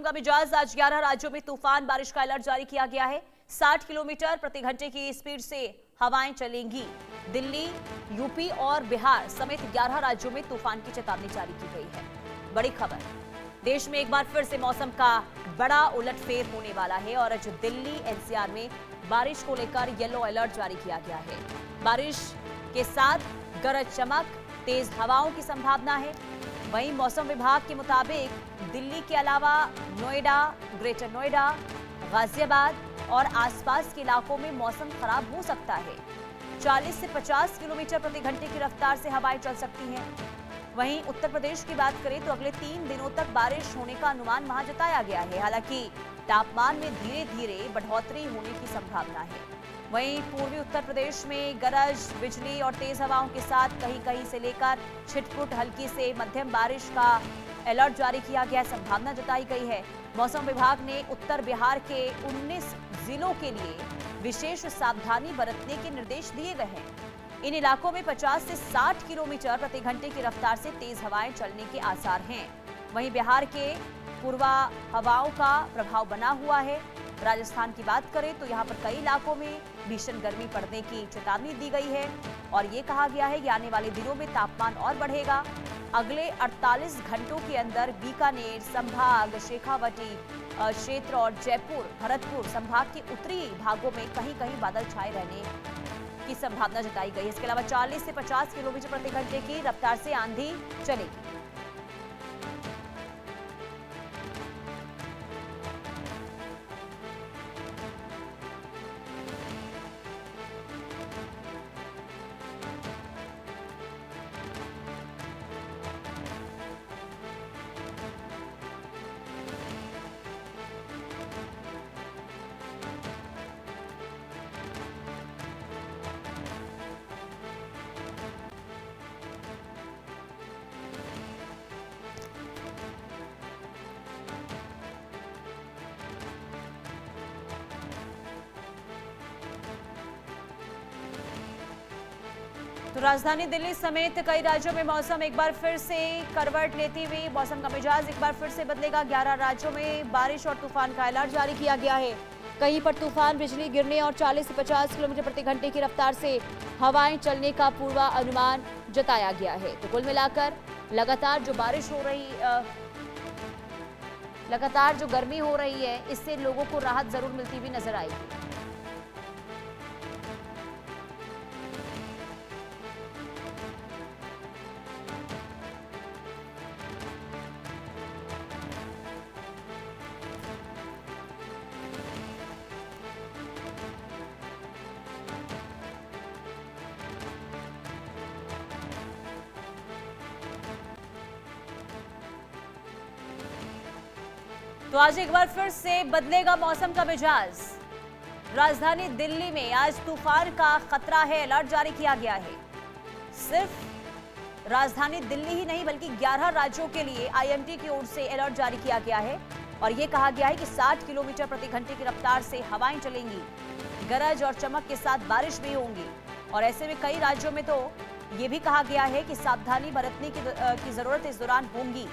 का मिजाज। आज 11 राज्यों में तूफान बारिश का अलर्ट जारी किया गया है। 60 किलोमीटर प्रति घंटे की स्पीड से हवाएं चलेंगी। दिल्ली, यूपी और बिहार समेत 11 राज्यों में तूफान की चेतावनी जारी की गई है। बड़ी खबर, देश में एक बार फिर से मौसम का बड़ा उलटफेर होने वाला है और आज दिल्ली एनसीआर में बारिश को लेकर येलो अलर्ट जारी किया गया है। बारिश के साथ गरज चमक, तेज हवाओं की संभावना है। वहीं मौसम विभाग के मुताबिक दिल्ली के अलावा नोएडा, ग्रेटर नोएडा, गाजियाबाद और आसपास के इलाकों में मौसम खराब हो सकता है। 40 से 50 किलोमीटर प्रति घंटे की रफ्तार से हवाएं चल सकती हैं। वहीं उत्तर प्रदेश की बात करें तो अगले 3 दिनों तक बारिश होने का अनुमान वहां जताया गया है। हालांकि तापमान में धीरे धीरे बढ़ोतरी होने की संभावना है। वहीं पूर्वी उत्तर प्रदेश में गरज, बिजली और तेज हवाओं के साथ कहीं कहीं से लेकर छिटपुट हल्की से मध्यम बारिश का अलर्ट जारी किया गया, संभावना जताई गई है। मौसम विभाग ने उत्तर बिहार के 19 जिलों के लिए विशेष सावधानी बरतने के निर्देश दिए गए हैं। इन इलाकों में 50 से 60 किलोमीटर प्रति घंटे की रफ्तार से तेज हवाएं चलने के आसार हैं। वहीं बिहार के पूर्वा हवाओं का प्रभाव बना हुआ है। राजस्थान की बात करें तो यहां पर कई इलाकों में भीषण गर्मी पड़ने की चेतावनी दी गई है और ये कहा गया है कि आने वाले दिनों में तापमान और बढ़ेगा। अगले 48 घंटों के अंदर बीकानेर संभाग, शेखावटी क्षेत्र और जयपुर, भरतपुर संभाग के उत्तरी भागों में कहीं कहीं बादल छाए रहने की संभावना जताई गई है। इसके अलावा 40 से 50 किलोमीटर प्रति घंटे की रफ्तार से आंधी चलेगी। तो राजधानी दिल्ली समेत कई राज्यों में मौसम एक बार फिर से करवट लेती हुई मौसम का मिजाज एक बार फिर से बदलेगा। 11 राज्यों में बारिश और तूफान का अलर्ट जारी किया गया है। कहीं पर तूफान, बिजली गिरने और 40 से 50 किलोमीटर प्रति घंटे की रफ्तार से हवाएं चलने का पूर्वानुमान जताया गया है। तो कुल मिलाकर लगातार जो बारिश हो रही, लगातार जो गर्मी हो रही है, इससे लोगों को राहत जरूर मिलती हुई नजर आएगी। तो आज एक बार फिर से बदलेगा मौसम का मिजाज। राजधानी दिल्ली में आज तूफान का खतरा है, अलर्ट जारी किया गया है। सिर्फ राजधानी दिल्ली ही नहीं बल्कि 11 राज्यों के लिए आईएमडी की ओर से अलर्ट जारी किया गया है और यह कहा गया है कि 60 किलोमीटर प्रति घंटे की रफ्तार से हवाएं चलेंगी। गरज और चमक के साथ बारिश भी होंगी और ऐसे में कई राज्यों में तो यह भी कहा गया है कि सावधानी बरतने की जरूरत इस दौरान होगी।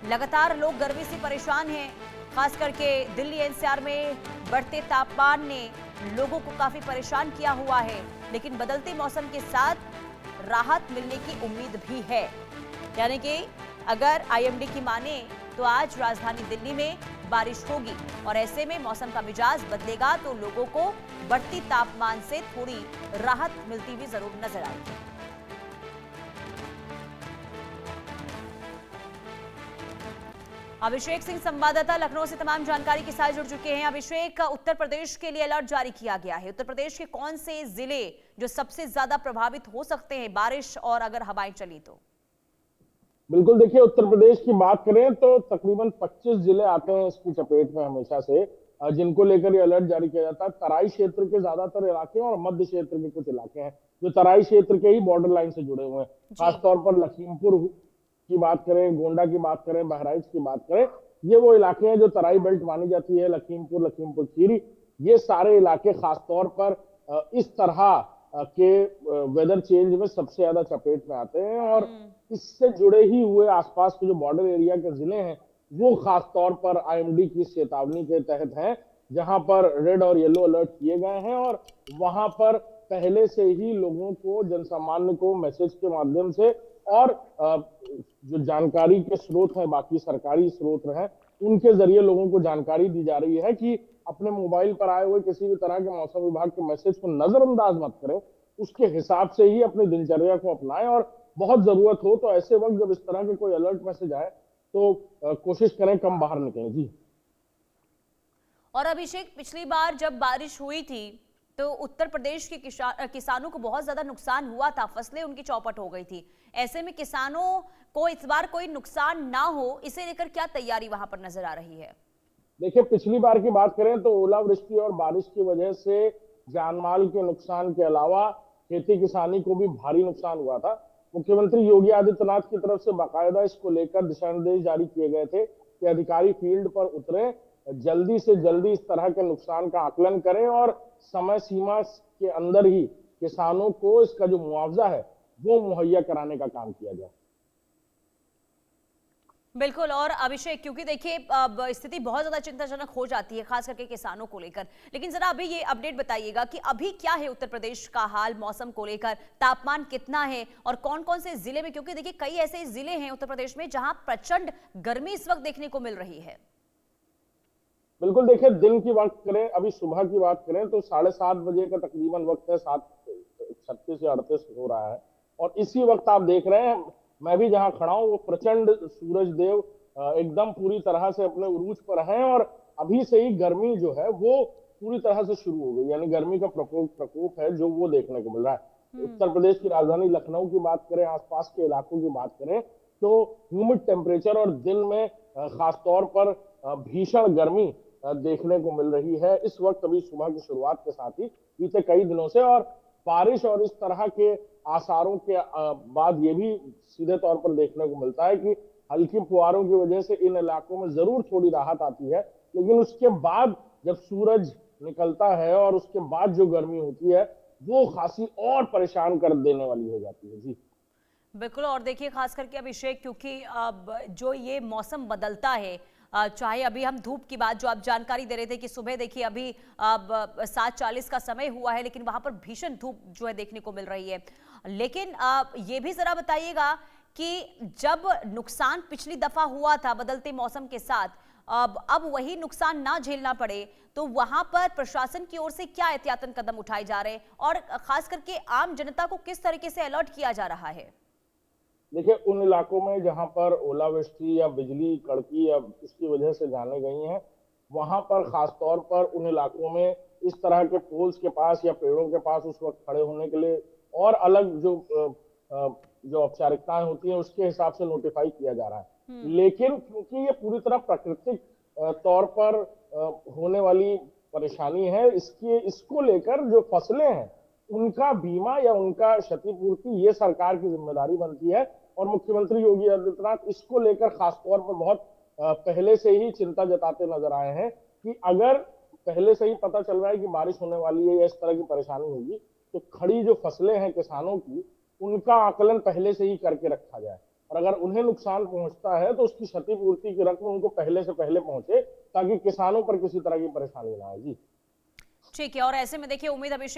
लगातार लोग गर्मी से परेशान हैं, खास करके दिल्ली एनसीआर में बढ़ते तापमान ने लोगों को काफी परेशान किया हुआ है, लेकिन बदलते मौसम के साथ राहत मिलने की उम्मीद भी है। यानी कि अगर आईएमडी की माने तो आज राजधानी दिल्ली में बारिश होगी और ऐसे में मौसम का मिजाज बदलेगा तो लोगों को बढ़ती तापमान से थोड़ी राहत मिलती हुई जरूर नजर आएगी। अभिषेक सिंह संवाददाता लखनऊ से तमाम जानकारी के साथ जुड़ चुके हैं। अभिषेक, उत्तर प्रदेश के लिए अलर्ट जारी किया गया है। उत्तर प्रदेश के कौन से जिले जो सबसे ज्यादा प्रभावित हो सकते हैं बारिश और अगर हवाएं चली तो? बिल्कुल, देखिए उत्तर प्रदेश की बात करें तो तकरीबन 25 जिले आते हैं इसकी चपेट में हमेशा से, जिनको लेकर ये अलर्ट जारी किया जाता है। तराई क्षेत्र के ज्यादातर इलाके और मध्य क्षेत्र के कुछ इलाके हैं जो तराई क्षेत्र के ही बॉर्डर लाइन से जुड़े हुए हैं। खासतौर पर लखीमपुर की बात करें, गोंडा की बात करें, बहराइच की बात करें, ये वो इलाके हैं जो तराई बेल्ट मानी जाती है। लखीमपुर, लखीमपुर खीरी, ये सारे इलाके खासतौर पर इस तरह के वेदर चेंज में सबसे ज्यादा चपेट में आते हैं और इससे जुड़े ही हुए आसपास के जो बॉर्डर एरिया के जिले हैं वो खास तौर पर आईएमडी की चेतावनी के तहत हैं, जहां पर रेड और येलो अलर्ट किए गए हैं और वहां पर पहले से ही लोगों को, जनसामान्य को मैसेज के माध्यम से और जो जानकारी के स्रोत हैं, बाकी सरकारी स्रोत हैं, उनके जरिए लोगों को जानकारी दी जा रही है कि अपने मोबाइल पर आए हुए किसी भी तरह के मौसम विभाग के मैसेज को नजरअंदाज मत करें, उसके हिसाब से ही अपनी दिनचर्या को अपनाएं और बहुत जरूरत हो तो ऐसे वक्त जब इस तरह के कोई अलर्ट मैसेज आए तो कोशिश करें कम बाहर निकलें। जी। और अभिषेक, पिछली बार जब बारिश हुई थी तो उत्तर प्रदेश के किसानों को बहुत ज्यादा नुकसान हुआ था, फसलें उनकी चौपट हो गई थी। ऐसे में किसानों को इस बार कोई नुकसान ना हो, इसे लेकर क्या तैयारी वहां पर नजर आ रही है? देखिए, पिछली बार की बात करें तो ओलावृष्टि और बारिश की वजह से जानमाल के नुकसान के अलावा खेती किसानी को भी भारी नुकसान हुआ था। मुख्यमंत्री योगी आदित्यनाथ की तरफ से बाकायदा इसको लेकर दिशा निर्देश जारी किए गए थे कि अधिकारी फील्ड पर उतरे, जल्दी से जल्दी इस तरह के नुकसान का आकलन करें और समय सीमा के अंदर ही किसानों को इसका जो मुआवजा है वो मुहैया कराने का काम किया जाए। बिल्कुल। और अभिषेक, क्योंकि देखिए अब स्थिति बहुत ज्यादा चिंताजनक हो जाती है खास करके किसानों को लेकर, लेकिन जरा अभी ये अपडेट बताइएगा कि अभी क्या है उत्तर प्रदेश का हाल मौसम को लेकर, तापमान कितना है और कौन कौन से जिले में, क्योंकि देखिए कई ऐसे जिले हैं उत्तर प्रदेश में जहां प्रचंड गर्मी इस वक्त देखने को मिल रही है। बिल्कुल, देखिए दिन की बात करें, अभी सुबह की बात करें तो 7:30 बजे का तकरीबन वक्त है, 7:36 या 38 हो रहा है और इसी वक्त आप देख रहे हैं मैं भी जहां खड़ा हूं वो प्रचंड सूरज देव एकदम पूरी तरह से अपने उरूज पर हैं और अभी से ही गर्मी जो है वो पूरी तरह से शुरू हो गई, यानी गर्मी का प्रकोप है जो वो देखने को मिल रहा है। उत्तर प्रदेश की राजधानी लखनऊ की बात करें, आसपास के इलाकों की बात करें तो ह्यूमिड टेम्परेचर और दिन में खासतौर पर भीषण गर्मी देखने को मिल रही है इस वक्त, अभी सुबह की शुरुआत के साथ ही बीते कई दिनों से। और बारिश और इस तरह के आसारों के बाद ये भी सीधे तौर पर देखने को मिलता है कि हल्की फुहारों की वजह से इन इलाकों में जरूर थोड़ी राहत आती है, लेकिन उसके बाद जब सूरज निकलता है और उसके बाद जो गर्मी होती है वो खासी और परेशान कर देने वाली हो जाती है। जी बिल्कुल। और देखिए खास करके अभिषेक, क्योंकि अब जो ये मौसम बदलता है, चाहे अभी हम धूप की बात जो आप जानकारी दे रहे थे कि सुबह देखिए अभी अब 7:40 का समय हुआ है, लेकिन वहां पर भीषण धूप जो है देखने को मिल रही है। लेकिन ये भी जरा बताइएगा कि जब नुकसान पिछली दफा हुआ था बदलते मौसम के साथ, अब वही नुकसान ना झेलना पड़े तो वहां पर प्रशासन की ओर से क्या एहतियातन कदम उठाए जा रहे हैं और खास करके आम जनता को किस तरीके से अलर्ट किया जा रहा है? देखिए, उन इलाकों में जहां पर ओलावृष्टि या बिजली कड़की या इसकी वजह से जाने गई हैं, वहां पर खासतौर पर उन इलाकों में इस तरह के पोल्स के पास या पेड़ों के पास उस वक्त खड़े होने के लिए और अलग जो औपचारिकताएं होती हैं उसके हिसाब से नोटिफाई किया जा रहा है। लेकिन क्योंकि ये पूरी तरह प्राकृतिक तौर पर होने वाली परेशानी है, इसको लेकर जो फसलें हैं उनका बीमा या उनका क्षतिपूर्ति ये सरकार की जिम्मेदारी बनती है और मुख्यमंत्री योगी आदित्यनाथ इसको लेकर खासतौर पर बहुत पहले से ही चिंता जताते नजर आए हैं कि अगर पहले से ही पता चल रहा है कि बारिश होने वाली है या इस तरह की परेशानी होगी तो खड़ी जो फसलें हैं किसानों की उनका आकलन पहले से ही करके रखा जाए और अगर उन्हें नुकसान पहुंचता है तो उसकी क्षतिपूर्ति की रकम उनको पहले से पहले पहुंचे ताकि किसानों पर किसी तरह की परेशानी ना आए। जी ठीक है। और ऐसे में देखिए उम्मीद अभिषेक